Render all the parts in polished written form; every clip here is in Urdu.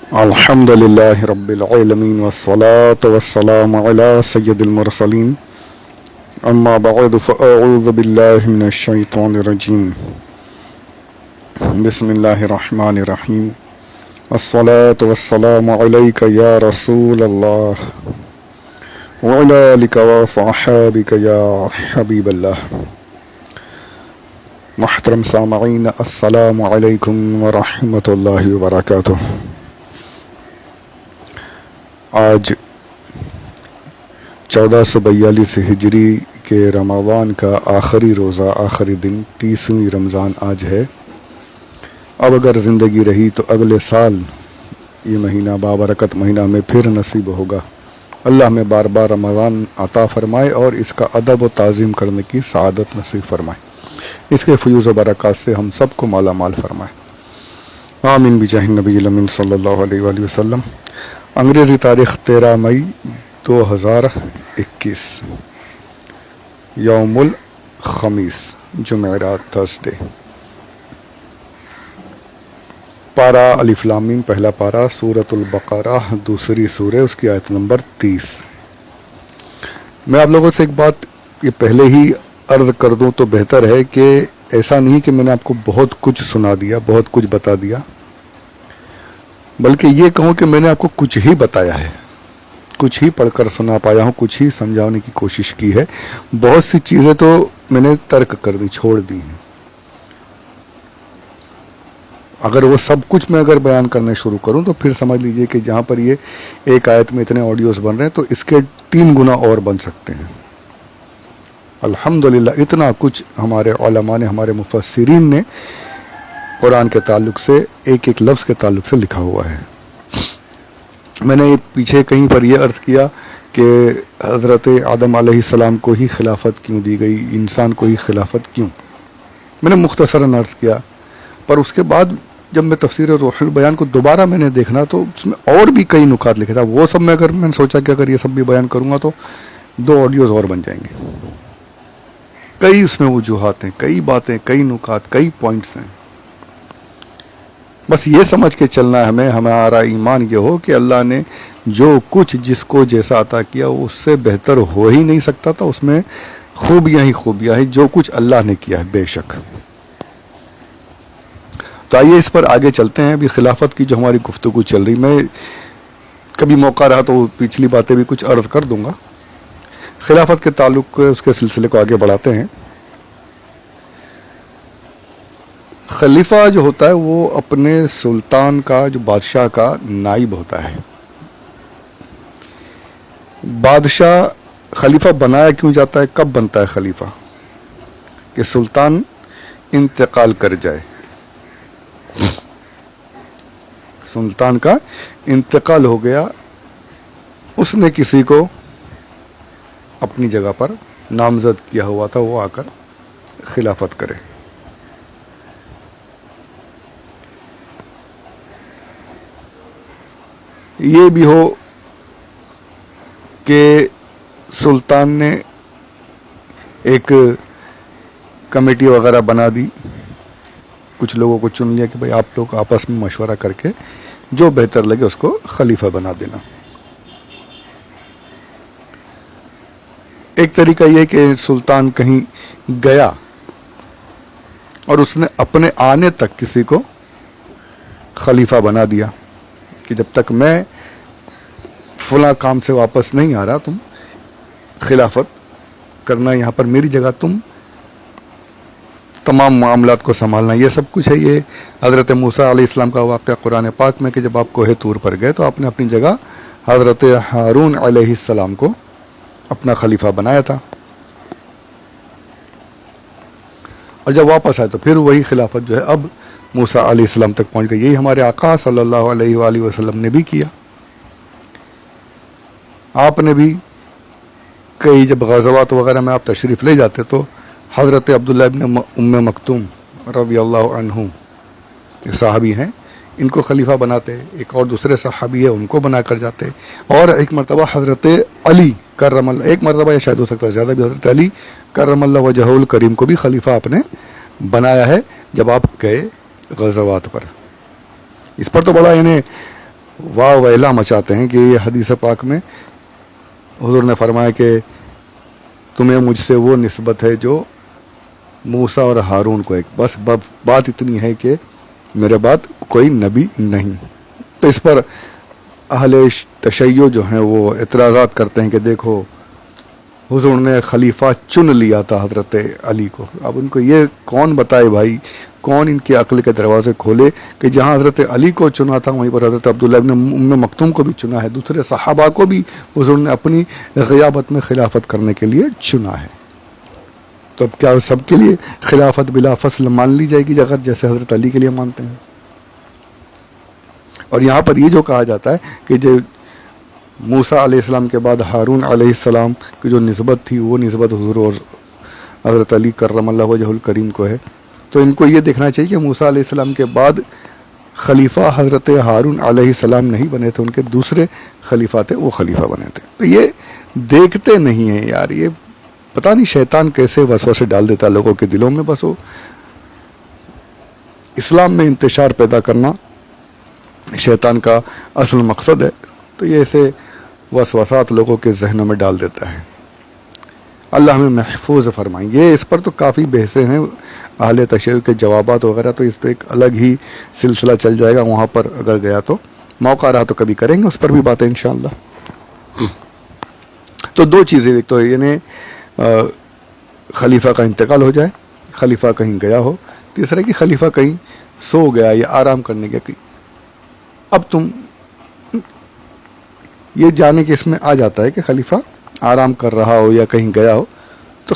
الحمد لله رب العالمين والصلاة والسلام على سيد المرسلين أما بعد فأعوذ بالله من الشيطان الرجيم بسم الله الرحمن الرحيم الصلاة والسلام عليك يا رسول الله وعلى آلك وصحابك يا حبيب الله. محترم سامعین، السلام علیکم ورحمۃ اللہ وبرکاتہ. آج 1442 ہجری کے رمضان کا آخری روزہ، آخری دن، 30ویں رمضان آج ہے. اب اگر زندگی رہی تو اگلے سال یہ مہینہ، بابرکت مہینہ میں پھر نصیب ہوگا. اللہ میں بار بار رمضان عطا فرمائے اور اس کا ادب و تعظیم کرنے کی سعادت نصیب فرمائے. اس کے فیوز و برکات سے ہم سب کو مالا مال فرمائے. آمین بجاہ نبی الامین صلی اللہ علیہ وآلہ وسلم. انگریزی تاریخ 13 مئی 2021، یوم الخمیس، جمعرات، تھرسڈے. پارہ الف لام میم، پہلا پارہ، سورۃ البقرہ، دوسری سورہ، اس کی آیت نمبر 30. میں آپ لوگوں سے ایک بات یہ پہلے ہی عرض کر دوں تو بہتر ہے کہ ایسا نہیں کہ میں نے آپ کو بہت کچھ سنا دیا، بہت کچھ بتا دیا، بلکہ یہ کہوں کہ میں نے آپ کو کچھ ہی بتایا ہے، کچھ ہی پڑھ کر سنا پایا ہوں، کچھ ہی سمجھانے کی کوشش کی ہے. بہت سی چیزیں تو میں نے ترک کر دی، چھوڑ دی ہیں. اگر وہ سب کچھ میں اگر بیان کرنے شروع کروں تو پھر سمجھ لیجئے کہ جہاں پر یہ ایک آیت میں اتنے آڈیوز بن رہے ہیں تو اس کے 3 گنا اور بن سکتے ہیں. الحمدللہ اتنا کچھ ہمارے علماء نے، ہمارے مفسرین نے قرآن کے تعلق سے، ایک ایک لفظ کے تعلق سے لکھا ہوا ہے. میں نے پیچھے کہیں پر یہ عرض کیا کہ حضرت آدم علیہ السلام کو ہی خلافت کیوں دی گئی، انسان کو ہی خلافت کیوں. میں نے مختصراً عرض کیا، پر اس کے بعد جب میں تفسیر روح البیان کو دوبارہ میں نے دیکھنا تو اس میں اور بھی کئی نکات لکھے تھا. وہ سب میں نے سوچا کہ اگر یہ سب بھی بیان کروں گا تو 2 آڈیوز اور بن جائیں گے. کئی اس میں وجوہات ہیں، کئی باتیں، کئی نکات، کئی پوائنٹس ہیں. بس یہ سمجھ کے چلنا ہے ہمیں، ہمارا ایمان یہ ہو کہ اللہ نے جو کچھ جس کو جیسا عطا کیا اس سے بہتر ہو ہی نہیں سکتا تھا. اس میں خوبیاں ہی خوبیاں ہیں جو کچھ اللہ نے کیا ہے، بے شک. تو آئیے اس پر آگے چلتے ہیں. ابھی خلافت کی جو ہماری گفتگو چل رہی، میں کبھی موقع رہا تو پچھلی باتیں بھی کچھ عرض کر دوں گا. خلافت کے تعلق اس کے سلسلے کو آگے بڑھاتے ہیں. خلیفہ جو ہوتا ہے وہ اپنے سلطان کا، جو بادشاہ کا نائب ہوتا ہے. بادشاہ خلیفہ بنایا کیوں جاتا ہے، کب بنتا ہے خلیفہ؟ کہ سلطان انتقال کر جائے. سلطان کا انتقال ہو گیا، اس نے کسی کو اپنی جگہ پر نامزد کیا ہوا تھا، وہ آ کر خلافت کرے. یہ بھی ہو کہ سلطان نے ایک کمیٹی وغیرہ بنا دی، کچھ لوگوں کو چن لیا کہ بھئی آپ لوگ آپس میں مشورہ کر کے جو بہتر لگے اس کو خلیفہ بنا دینا. ایک طریقہ یہ کہ سلطان کہیں گیا اور اس نے اپنے آنے تک کسی کو خلیفہ بنا دیا کہ جب تک میں فلاں کام سے واپس نہیں آ رہا تم خلافت کرنا، یہاں پر میری جگہ تم تمام معاملات کو سنبھالنا. یہ سب کچھ ہے. یہ حضرت موسیٰ علیہ السلام کا واقعہ قرآن پاک میں کہ جب آپ کوہ طور پر گئے تو آپ نے اپنی جگہ حضرت ہارون علیہ السلام کو اپنا خلیفہ بنایا تھا، اور جب واپس آئے تو پھر وہی خلافت جو ہے اب موسیٰ علیہ السلام تک پہنچ گئی. یہی ہمارے آقا صلی اللہ علیہ وآلہ وسلم نے بھی کیا. آپ نے بھی کئی جب غزوات وغیرہ میں آپ تشریف لے جاتے تو حضرت عبداللہ ابن ام مکتوم رضی اللہ عنہ صحابی ہیں، ان کو خلیفہ بناتے. ایک اور دوسرے صحابی ہے، ان کو بنا کر جاتے. اور ایک مرتبہ حضرت علی کرم اللہ، ایک مرتبہ یا شاید ہو سکتا ہے زیادہ بھی، حضرت علی کرم اللہ وجہہ الکریم کو بھی خلیفہ آپ نے بنایا ہے جب آپ گئے غزوات پر. اس پر تو بڑا واہ ویلا مچاتے ہیں کہ یہ حدیث پاک میں حضور نے فرمایا کہ تمہیں مجھ سے وہ نسبت ہے جو موسیٰ اور ہارون کو ایک، بس بات اتنی ہے کہ میرے بعد کوئی نبی نہیں۔ تو اس پر اہل تشیع جو ہیں وہ اعتراضات کرتے ہیں کہ دیکھو حضور نے خلیفہ چن لیا تھا حضرت علی کو، اب ان کو یہ کون بتائے بھائی، کون ان کی عقل کے دروازے کھولے کہ جہاں حضرت علی کو چنا تھا وہیں پر حضرت عبداللہ ابن ام مکتوم کو بھی چنا ہے، دوسرے صحابہ کو بھی حضور نے اپنی غیابت میں خلافت کرنے کے لیے چنا ہے۔ تو اب کیا سب کے لیے خلافت بلا فصل مان لی جائے گی اگر جیسے حضرت علی کے لیے مانتے ہیں؟ اور یہاں پر یہ جو کہا جاتا ہے کہ جو موسیٰ علیہ السلام کے بعد ہارون علیہ السلام کی جو نسبت تھی وہ نسبت حضور اور حضرت علی کرم اللہ وجہ الکریم کو ہے، تو ان کو یہ دیکھنا چاہیے کہ موسیٰ علیہ السلام کے بعد خلیفہ حضرت ہارون علیہ السلام نہیں بنے تھے، ان کے دوسرے خلیفہ تھے، وہ خلیفہ بنے تھے۔ تو یہ دیکھتے نہیں ہیں یار، یہ پتہ نہیں شیطان کیسے وسوسے ڈال دیتا ہے لوگوں کے دلوں میں، بس وہ اسلام میں انتشار پیدا کرنا شیطان کا اصل مقصد ہے، تو یہ ایسے وسوسات لوگوں کے ذہنوں میں ڈال دیتا ہے۔ اللہ ہمیں محفوظ فرمائیں۔ یہ اس پر تو کافی بحثیں ہیں اہل تشیع کے جوابات وغیرہ، تو اس پہ ایک الگ ہی سلسلہ چل جائے گا، وہاں پر اگر گیا تو موقع رہا تو کبھی کریں گے اس پر بھی باتیں انشاءاللہ۔ تو دو چیزیں، ایک تو یعنی خلیفہ کا انتقال ہو جائے، خلیفہ کہیں گیا ہو، تیسرا کہ خلیفہ کہیں سو گیا یا آرام کرنے گیا، کہیں اب تم یہ جانے کے اس میں آ جاتا ہے کہ خلیفہ آرام کر رہا ہو یا کہیں گیا ہو، تو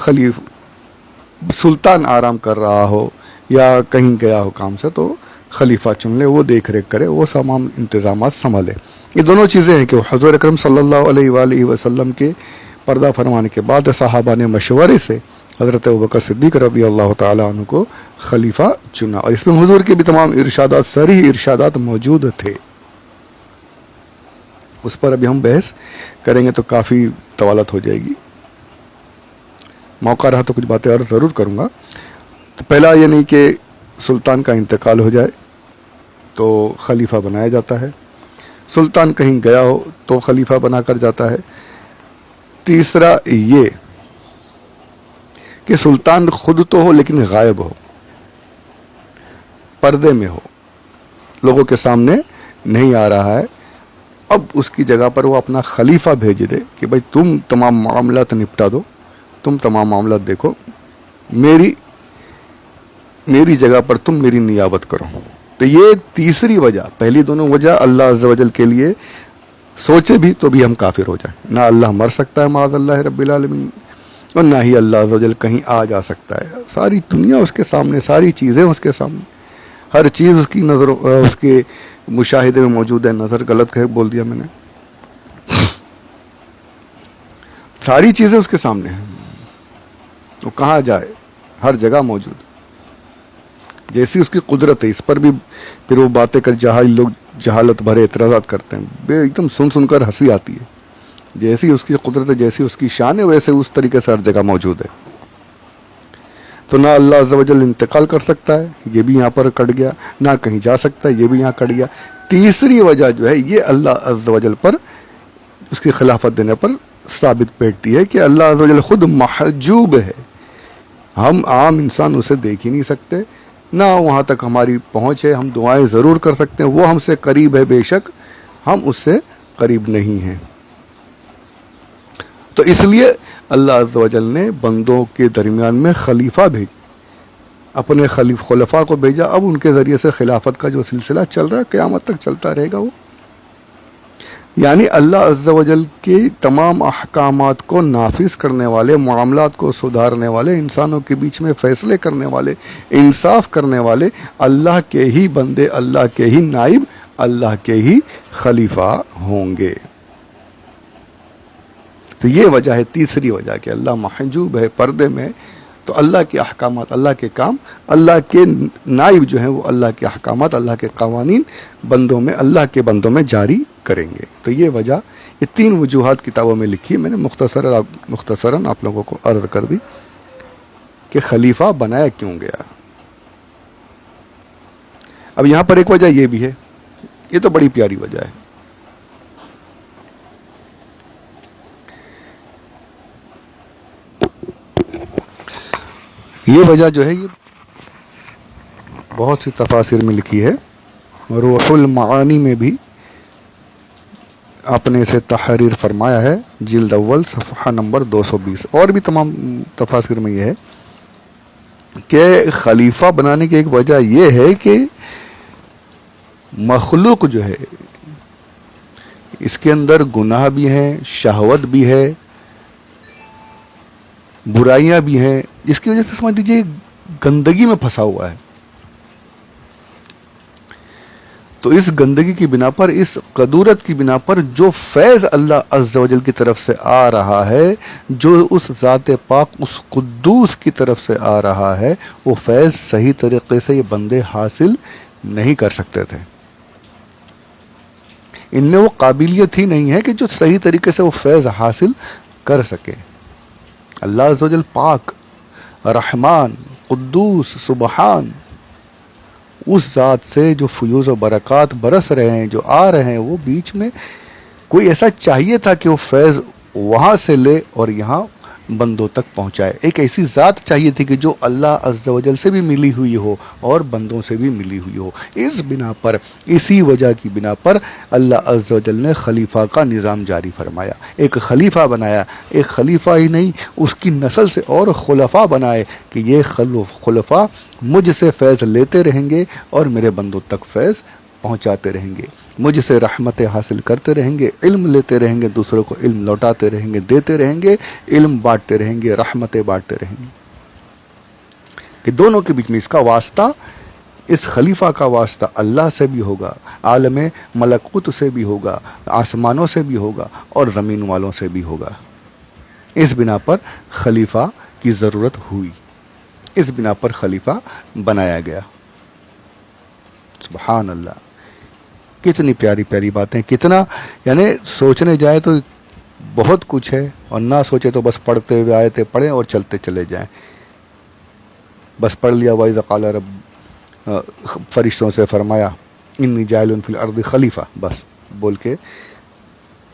سلطان آرام کر رہا ہو یا کہیں گیا ہو کام سے، تو خلیفہ چن لے، وہ دیکھ ریکھ کرے، وہ تمام انتظامات سنبھالے۔ یہ دونوں چیزیں ہیں کہ حضور اکرم صلی اللہ علیہ وآلہ وسلم کے پردہ فرمانے کے بعد صحابہ نے مشورے سے حضرت ابوبکر صدیق رضی اللہ تعالیٰ عنہ کو خلیفہ چنا، اور اس میں حضور کے بھی تمام ارشادات، صریح ارشادات موجود تھے۔ اس پر ابھی ہم بحث کریں گے تو کافی طوالت ہو جائے گی، موقع رہا تو کچھ باتیں اور ضرور کروں گا۔ تو پہلا یہ نہیں کہ سلطان کا انتقال ہو جائے تو خلیفہ بنایا جاتا ہے، سلطان کہیں گیا ہو تو خلیفہ بنا کر جاتا ہے۔ تیسرا یہ کہ سلطان خود تو ہو لیکن غائب ہو، پردے میں ہو، لوگوں کے سامنے نہیں آ رہا ہے، اب اس کی جگہ پر وہ اپنا خلیفہ بھیج دے کہ بھائی تم تمام معاملات نپٹا دو، تم تمام معاملات دیکھو، میری جگہ پر تم میری نیابت کرو۔ تو یہ تیسری وجہ، پہلی دونوں وجہ اللہ عز و جل کے لیے سوچے بھی تو بھی ہم کافر ہو جائیں، نہ اللہ مر سکتا ہے معاذ اللہ رب العالمین، اور نہ ہی اللہ عز و جل کہیں آ جا سکتا ہے، ساری دنیا اس کے سامنے، ساری چیزیں اس کے سامنے، ہر چیز اس کی نظر، اس کے مشاہدے میں موجود ہے۔ نظر غلط ہے بول دیا میں نے، ساری چیزیں اس کے سامنے ہیں، وہ کہاں جائے، ہر جگہ موجود، جیسی اس کی قدرت ہے۔ اس پر بھی پھر وہ باتیں کر جاہل لوگ جہالت بھرے اعتراضات کرتے ہیں، ایک دم سن کر ہنسی آتی ہے۔ جیسی اس کی قدرت ہے، جیسی اس کی شان ہے، ویسے اس طریقے سے ہر جگہ موجود ہے۔ تو نہ اللہ عز و جل انتقال کر سکتا ہے، یہ بھی یہاں پر کٹ گیا، نہ کہیں جا سکتا ہے، یہ بھی یہاں کٹ گیا۔ تیسری وجہ جو ہے یہ اللہ عز و جل پر اس کی خلافت دینے پر ثابت بیٹھتی ہے کہ اللہ عز و جل خود محجوب ہے، ہم عام انسان اسے دیکھ ہی نہیں سکتے، نہ وہاں تک ہماری پہنچ ہے، ہم دعائیں ضرور کر سکتے ہیں، وہ ہم سے قریب ہے بے شک، ہم اس سے قریب نہیں ہیں۔ تو اس لیے اللہ عز و جل نے بندوں کے درمیان میں خلیفہ بھیجا، اپنے خلفاء کو بھیجا، اب ان کے ذریعے سے خلافت کا جو سلسلہ چل رہا ہے قیامت تک چلتا رہے گا۔ وہ یعنی اللہ عز و جل کے تمام احکامات کو نافذ کرنے والے، معاملات کو سدھارنے والے، انسانوں کے بیچ میں فیصلے کرنے والے، انصاف کرنے والے اللہ کے ہی بندے، اللہ کے ہی نائب، اللہ کے ہی خلیفہ ہوں گے۔ تو یہ وجہ ہے، تیسری وجہ کہ اللہ محجوب ہے، پردے میں، تو اللہ کے احکامات، اللہ کے کام، اللہ کے نائب جو ہیں وہ اللہ کے احکامات، اللہ کے قوانین بندوں میں، اللہ کے بندوں میں جاری کریں گے۔ تو یہ وجہ، یہ تین وجوہات کتابوں میں لکھی، میں نے مختصراً آپ لوگوں کو عرض کر دی کہ خلیفہ بنایا کیوں گیا۔ اب یہاں پر ایک وجہ یہ بھی ہے، یہ تو بڑی پیاری وجہ ہے، یہ وجہ جو ہے یہ بہت سی تفاسیر میں لکھی ہے، روح المعانی میں بھی آپ نے اسے تحریر فرمایا ہے، جلد اول صفحہ نمبر 220، اور بھی تمام تفاسیر میں یہ ہے کہ خلیفہ بنانے کی ایک وجہ یہ ہے کہ مخلوق جو ہے اس کے اندر گناہ بھی ہیں، شہوت بھی ہے، برائیاں بھی ہیں، جس کی وجہ سے سمجھ لیجیے گندگی میں پھنسا ہوا ہے۔ تو اس گندگی کی بنا پر، اس قدورت کی بنا پر جو فیض اللہ عز و جل کی طرف سے آ رہا ہے، جو اس ذات پاک، اس قدوس کی طرف سے آ رہا ہے، وہ فیض صحیح طریقے سے یہ بندے حاصل نہیں کر سکتے تھے۔ ان میں وہ قابلیت ہی نہیں ہے کہ جو صحیح طریقے سے وہ فیض حاصل کر سکے۔ اللہ عز و جل پاک، رحمان، قدوس، سبحان، اس ذات سے جو فیوز و برکات برس رہے ہیں، جو آ رہے ہیں، وہ بیچ میں کوئی ایسا چاہیے تھا کہ وہ فیض وہاں سے لے اور یہاں بندوں تک پہنچائے۔ ایک ایسی ذات چاہیے تھی کہ جو اللہ عز و جل سے بھی ملی ہوئی ہو اور بندوں سے بھی ملی ہوئی ہو۔ اس بنا پر، اسی وجہ کی بنا پر اللہ عز و جل نے خلیفہ کا نظام جاری فرمایا، ایک خلیفہ بنایا۔ ایک خلیفہ ہی نہیں، اس کی نسل سے اور خلفاء بنائے کہ یہ خلفاء مجھ سے فیض لیتے رہیں گے اور میرے بندوں تک فیض پہنچاتے رہیں گے، مجھ سے رحمتیں حاصل کرتے رہیں گے، علم لیتے رہیں گے، دوسروں کو علم لوٹاتے رہیں گے، دیتے رہیں گے، علم بانٹتے رہیں گے، رحمتیں بانٹتے رہیں گے۔ کہ دونوں کے بیچ میں اس کا واسطہ، اس خلیفہ کا واسطہ اللہ سے بھی ہوگا، عالم ملکوت سے بھی ہوگا، آسمانوں سے بھی ہوگا اور زمین والوں سے بھی ہوگا۔ اس بنا پر خلیفہ کی ضرورت ہوئی، اس بنا پر خلیفہ بنایا گیا۔ سبحان اللہ، کتنی پیاری پیاری باتیں، کتنا یعنی سوچنے جائے تو بہت کچھ ہے، اور نہ سوچے تو بس پڑھتے ہوئے آیتیں پڑھیں اور چلتے چلے جائیں۔ بس پڑھ لیا، وَإِذَا قَالَ رَبُّ، فرشتوں سے فرمایا اِنِّی جَاعِلٌ فِی الْأَرْضِ خلیفہ، بس بول کے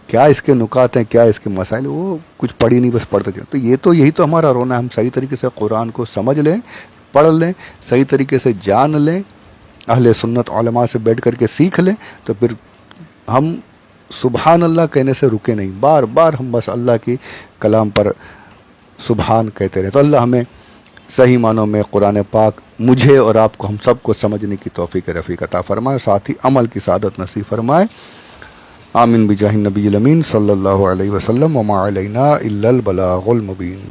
کیا اس کے نکات ہیں، کیا اس کے مسائل، وہ کچھ پڑھی نہیں، بس پڑھتے چلیں۔ تو یہی تو ہمارا رونا ہے، ہم صحیح طریقے سے قرآن کو سمجھ لیں، پڑھ لیں، صحیح طریقے سے جان لیں، اہل سنت علماء سے بیٹھ کر کے سیکھ لیں، تو پھر ہم سبحان اللہ کہنے سے رکے نہیں، بار بار ہم بس اللہ کی کلام پر سبحان کہتے رہے۔ تو اللہ ہمیں صحیح معنوں میں قرآن پاک مجھے اور آپ کو، ہم سب کو سمجھنے کی توفیق رفیق عطا فرمائے، ساتھ ہی عمل کی سعادت نصیب فرمائے۔ آمین بجاہ النبی الامین صلی اللہ علیہ وسلم، وما علینا الا البلاغ المبین۔